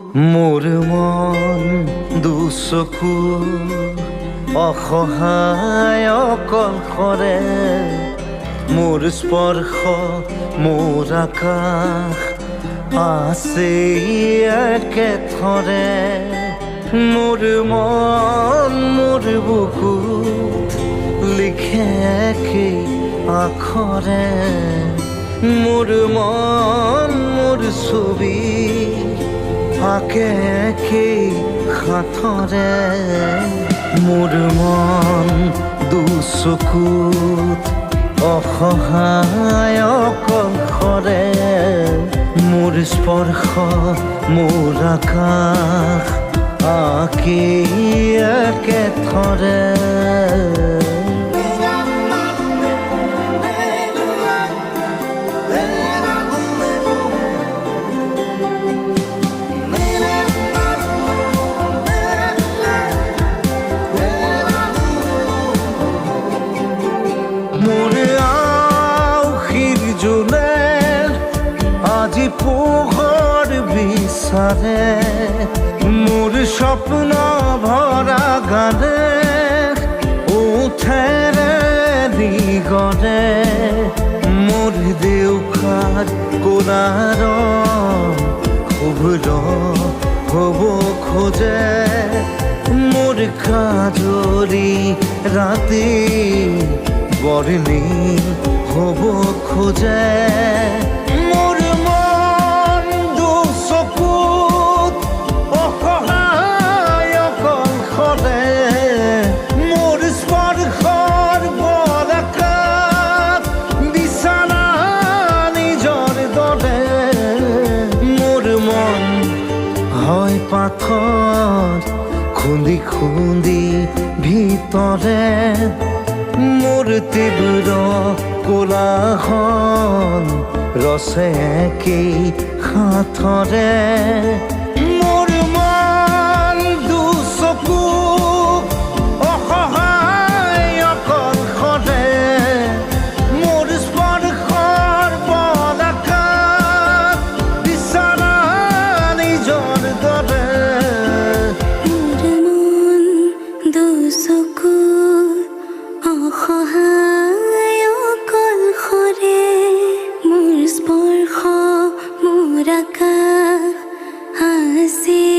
মোৰ মন দুচকু অসহায় অকলশৰে মোৰ স্পৰ্শ মোৰ আকাশ আছে একেথৰে মোৰ মন মোৰ বুকুত লিখে একেই আখৰে মোৰ মন মোৰ ছবি আঁকে একেই হাতৰে মোৰ মন দুচকুত অসহায় অকলশৰে মোৰ স্পৰ্শ মোৰ আকাশ আঁকি একেথৰে আজি পোহৰ বিচাৰে মোৰ স্বপ্ন ভৰা গানে উঠেৰে নিগৰে মোৰ দেউখাৰ কোলাৰ শুভ্ৰ হ'ব খোজে মোৰ কাজৰি ৰাতি বৰ্ণি হ'ব খোজে হয় পাথৰ খুন্দি খুন্দি ভিতৰে মোৰ তীব্ৰ কোলাহল ৰচে একেই হাতৰে মোৰ মন দুচকু অসহায় অকলশৰে মোৰ স্পৰ্শৰ পদাকাশ বিচৰা নিজৰ দৰে অসহায় অকলশৰে মোৰ স্পৰ্শ মোৰ আকাশ আছে